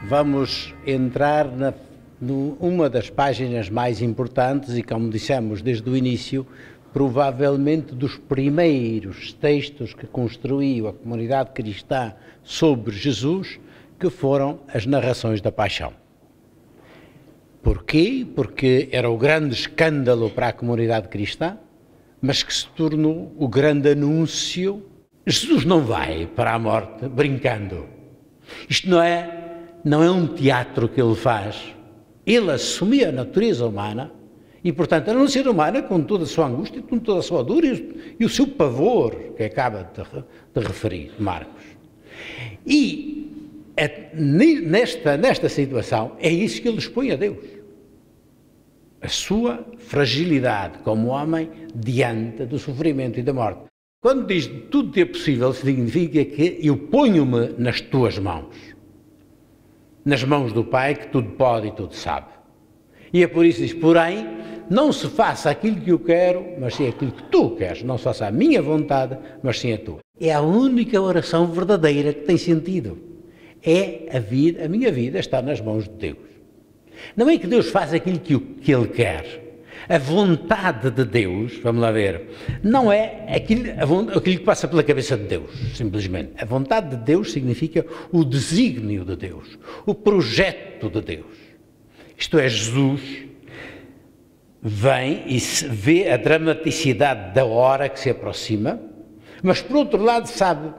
Vamos entrar numa das páginas mais importantes e, como dissemos desde o início, provavelmente dos primeiros textos que construiu a comunidade cristã sobre Jesus, que foram as narrações da Paixão. Porquê? Porque era o grande escândalo para a comunidade cristã, mas que se tornou o grande anúncio. Jesus não vai para a morte brincando. Isto não é um teatro que ele faz. Ele assumia a natureza humana e, portanto, a natureza humana com toda a sua angústia, com toda a sua dor e o seu pavor, que acaba de referir Marcos. E nesta situação é isso que ele expõe a Deus. A sua fragilidade como homem diante do sofrimento e da morte. Quando diz tudo te é possível, significa que eu ponho-me nas tuas mãos. Nas mãos do Pai que tudo pode e tudo sabe. E é por isso que diz, porém, não se faça aquilo que eu quero, mas sim aquilo que tu queres. Não se faça a minha vontade, mas sim a tua. É a única oração verdadeira que tem sentido. A minha vida está nas mãos de Deus. Não é que Deus faz aquilo que Ele quer. A vontade de Deus, vamos lá ver, não é aquilo que passa pela cabeça de Deus, simplesmente. A vontade de Deus significa o desígnio de Deus, o projeto de Deus. Isto é, Jesus vem e vê a dramaticidade da hora que se aproxima, mas por outro lado sabe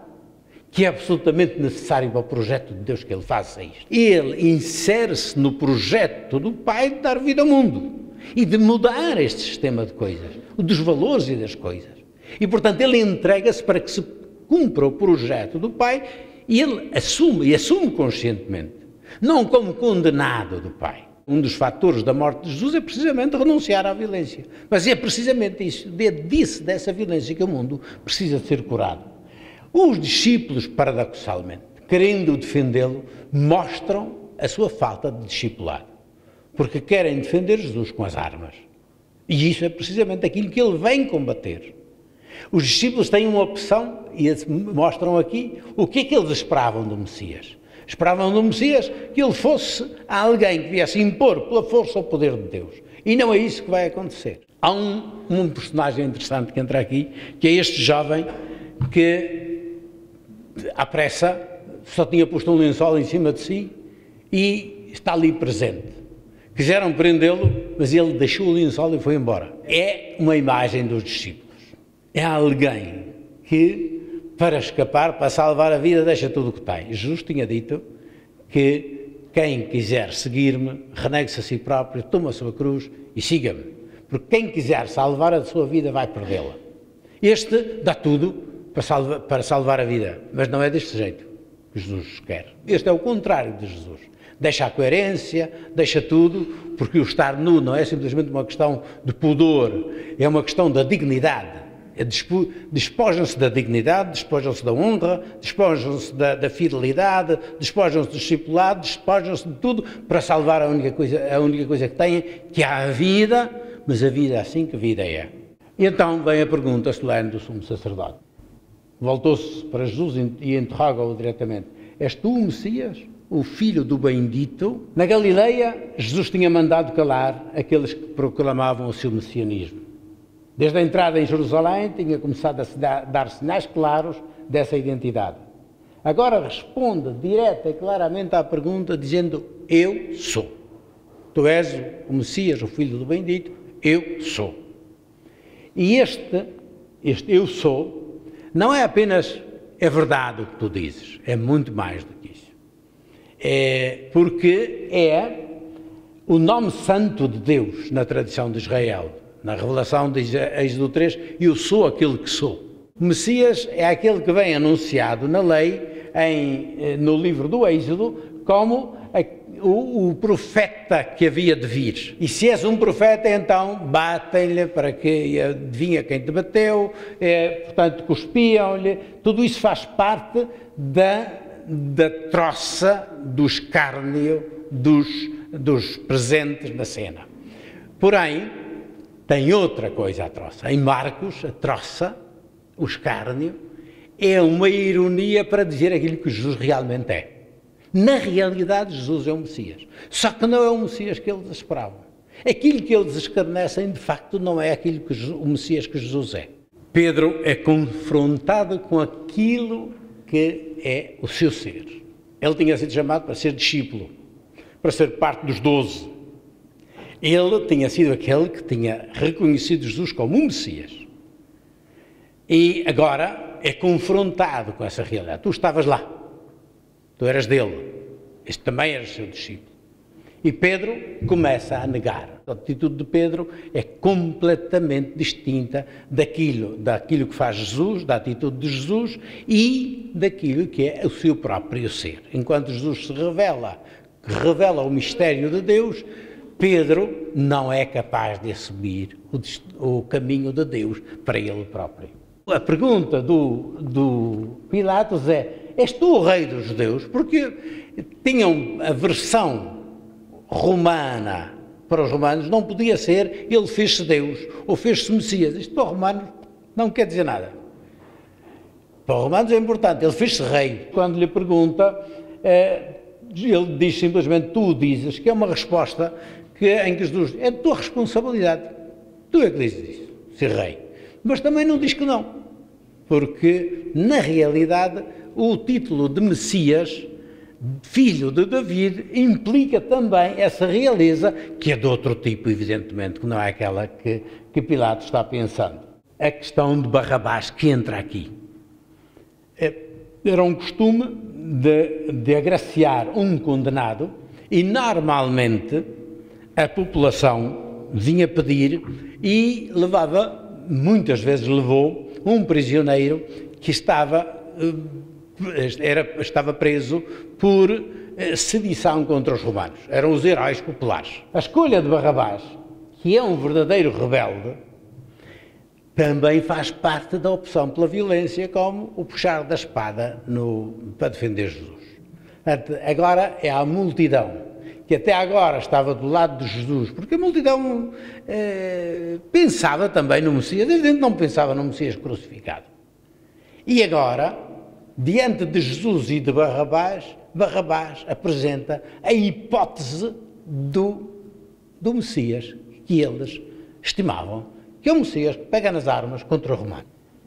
que é absolutamente necessário para o projeto de Deus que Ele faça isto. Ele insere-se no projeto do Pai de dar vida ao mundo e de mudar este sistema de coisas, dos valores e das coisas. E, portanto, ele entrega-se para que se cumpra o projeto do Pai e ele assume conscientemente, não como condenado do Pai. Um dos fatores da morte de Jesus é precisamente renunciar à violência. Mas é precisamente isso, dessa violência que o mundo precisa de ser curado. Os discípulos, paradoxalmente, querendo defendê-lo, mostram a sua falta de discipulado. Porque querem defender Jesus com as armas. E isso é precisamente aquilo que ele vem combater. Os discípulos têm uma opção e mostram aqui o que é que eles esperavam do Messias. Esperavam do Messias que ele fosse alguém que viesse impor pela força o poder de Deus. E não é isso que vai acontecer. Há um personagem interessante que entra aqui, que é este jovem que, à pressa, só tinha posto um lençol em cima de si e está ali presente. Quiseram prendê-lo, mas ele deixou o lençol e foi embora. É uma imagem dos discípulos. É alguém que, para escapar, para salvar a vida, deixa tudo o que tem. Jesus tinha dito que quem quiser seguir-me, renegue-se a si próprio, toma a sua cruz e siga-me. Porque quem quiser salvar a sua vida vai perdê-la. Este dá tudo para salvar a vida, mas não é deste jeito que Jesus quer. Este é o contrário de Jesus. Deixa a coerência, deixa tudo, porque o estar nu não é simplesmente uma questão de pudor, é uma questão da dignidade. Despojam-se da dignidade, despojam-se da honra, despojam-se da fidelidade, despojam-se do discipulado, despojam-se de tudo para salvar a única coisa que têm, que é a vida, mas a vida é assim que a vida é. E então vem a pergunta solene do sumo sacerdote. Voltou-se para Jesus e interroga-o diretamente. És tu o Messias, o filho do bendito? Na Galileia, Jesus tinha mandado calar aqueles que proclamavam o seu messianismo. Desde a entrada em Jerusalém, tinha começado a dar sinais claros dessa identidade. Agora responde direta e claramente à pergunta, dizendo, eu sou. Tu és o Messias, o filho do bendito, eu sou. E este eu sou, não é apenas, é verdade o que tu dizes, é muito mais do que isso. Porque é o nome santo de Deus na tradição de Israel. Na revelação de Êxodo 3, eu sou aquele que sou. O Messias é aquele que vem anunciado na lei, no livro do Êxodo, como o profeta que havia de vir. E se és um profeta, então batem-lhe para que adivinha quem te bateu, portanto cuspiam-lhe. Tudo isso faz parte da troça, do escárnio dos presentes na cena. Porém, tem outra coisa a troça. Em Marcos, a troça, o escárnio, é uma ironia para dizer aquilo que Jesus realmente é. Na realidade, Jesus é o Messias. Só que não é o Messias que eles esperavam. Aquilo que eles escarnecem, de facto, não é aquilo que o Messias que Jesus é. Pedro é confrontado com aquilo que é o seu ser. Ele tinha sido chamado para ser discípulo, para ser parte dos 12. Ele tinha sido aquele que tinha reconhecido Jesus como um Messias. E agora é confrontado com essa realidade. Tu estavas lá, tu eras dele, este também era seu discípulo. E Pedro começa a negar. A atitude de Pedro é completamente distinta daquilo que faz Jesus, da atitude de Jesus e daquilo que é o seu próprio ser. Enquanto Jesus se revela o mistério de Deus, Pedro não é capaz de assumir o caminho de Deus para ele próprio. A pergunta do Pilatos é: és tu o rei dos judeus? Porque tinham a versão romana para os romanos, não podia ser ele fez-se Deus ou fez-se Messias. Isto para os romanos não quer dizer nada. Para os romanos é importante, ele fez-se rei. Quando lhe pergunta, ele diz simplesmente: tu dizes, que é uma resposta em que Jesus, é de tua responsabilidade, tu é que dizes isso, ser rei. Mas também não diz que não, porque na realidade o título de Messias, filho de David, implica também essa realeza que é de outro tipo, evidentemente, que não é aquela que Pilatos está pensando. A questão de Barrabás que entra aqui. Era um costume de agraciar um condenado e normalmente a população vinha pedir e muitas vezes levou um prisioneiro que estava preso por sedição contra os romanos. Eram os heróis populares. A escolha de Barrabás, que é um verdadeiro rebelde, também faz parte da opção pela violência, como o puxar da espada para defender Jesus. Agora é a multidão, que até agora estava do lado de Jesus, porque a multidão pensava também no Messias, evidentemente não pensava no Messias crucificado. E agora, diante de Jesus e de Barrabás, Barrabás apresenta a hipótese do Messias que eles estimavam, que é o Messias que pega nas armas contra o romano.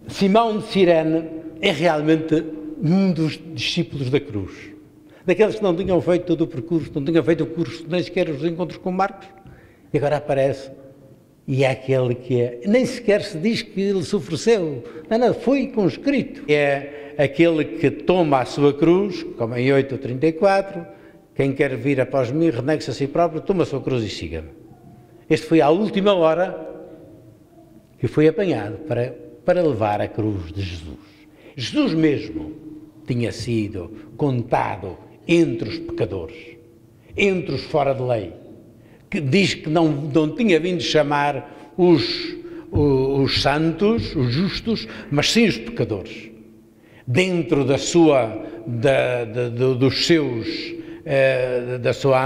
Simão de Cirene é realmente um dos discípulos da cruz, daqueles que não tinham feito todo o percurso, não tinham feito o curso, nem sequer os encontros com Marcos, e agora aparece, e é aquele que nem sequer se diz que ele se ofereceu, não, foi conscrito. É aquele que toma a sua cruz, como em 8:34, quem quer vir após mim, renegue-se a si próprio, toma a sua cruz e siga-me. Este foi à última hora que foi apanhado para levar a cruz de Jesus. Jesus mesmo tinha sido contado entre os pecadores, entre os fora de lei, que diz que não tinha vindo chamar os santos, os justos, mas sim os pecadores. Dentro da sua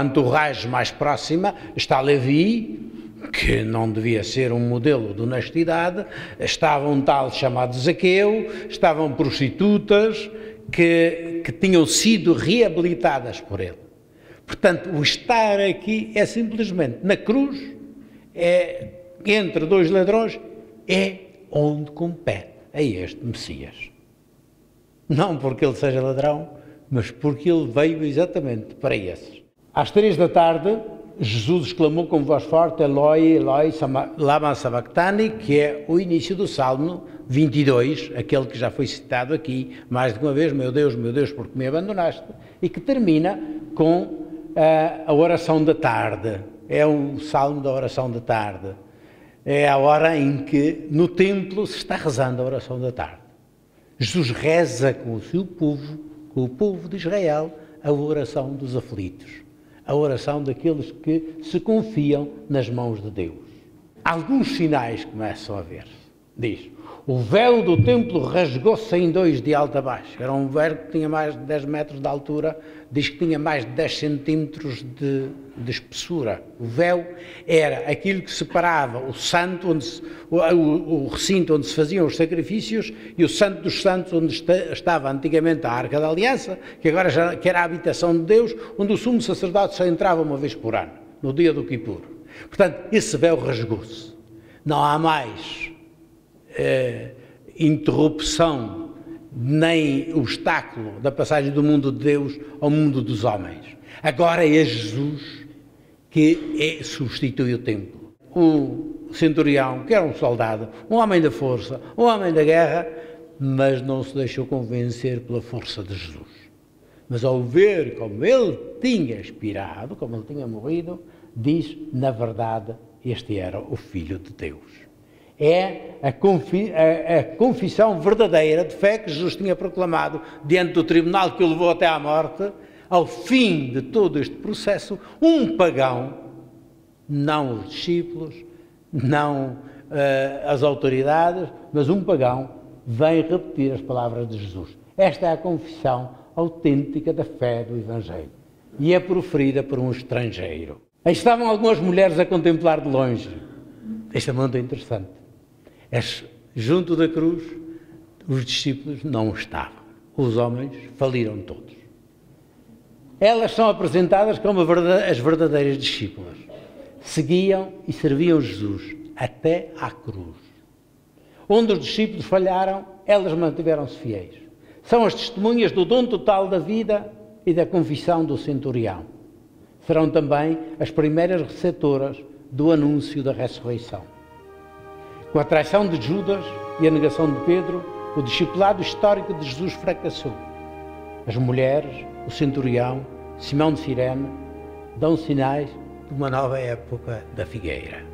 entourage mais próxima está Levi, que não devia ser um modelo de honestidade, estava um tal chamado Zaqueu, estavam prostitutas que tinham sido reabilitadas por ele. Portanto, o estar aqui é simplesmente na cruz, entre dois ladrões, é onde compete a este Messias. Não porque ele seja ladrão, mas porque ele veio exatamente para esses. Às 15h, Jesus exclamou com voz forte: Eloi, Eloi, lama sabachthani, que é o início do Salmo 22, aquele que já foi citado aqui mais de uma vez: meu Deus, por que me abandonaste? E que termina com a oração da tarde. É o Salmo da oração da tarde. É a hora em que no templo se está rezando a oração da tarde. Jesus reza com o seu povo, com o povo de Israel, a oração dos aflitos, a oração daqueles que se confiam nas mãos de Deus. Alguns sinais começam a ver-se. diz: o véu do templo rasgou-se em dois de alto a baixo. Era um véu que tinha mais de 10 metros de altura, diz que tinha mais de 10 centímetros de espessura. O véu era aquilo que separava o santo, o recinto onde se faziam os sacrifícios, e o santo dos santos, onde estava antigamente a Arca da Aliança, que agora que era a habitação de Deus, onde o sumo sacerdote só entrava uma vez por ano, no dia do Quipur. Portanto, esse véu rasgou-se. Não há mais interrupção nem obstáculo da passagem do mundo de Deus ao mundo dos homens. Agora é Jesus que substitui o templo. O centurião, que era um soldado, um homem da força, um homem da guerra, mas não se deixou convencer pela força de Jesus. Mas ao ver como ele tinha expirado, como ele tinha morrido, diz: na verdade, este era o Filho de Deus. É a confissão verdadeira de fé que Jesus tinha proclamado diante do tribunal que o levou até à morte. Ao fim de todo este processo, um pagão, não os discípulos, não as autoridades, mas um pagão, vem repetir as palavras de Jesus. Esta é a confissão autêntica da fé do Evangelho e é proferida por um estrangeiro. Aí estavam algumas mulheres a contemplar de longe. Isto é muito interessante. Junto da cruz, os discípulos não estavam. Os homens faliram todos. Elas são apresentadas como as verdadeiras discípulas. Seguiam e serviam Jesus até à cruz. Onde os discípulos falharam, elas mantiveram-se fiéis. São as testemunhas do dom total da vida e da confissão do centurião. Serão também as primeiras receptoras do anúncio da ressurreição. Com a traição de Judas e a negação de Pedro, o discipulado histórico de Jesus fracassou. As mulheres, o centurião, Simão de Cirene, dão sinais de uma nova época da figueira.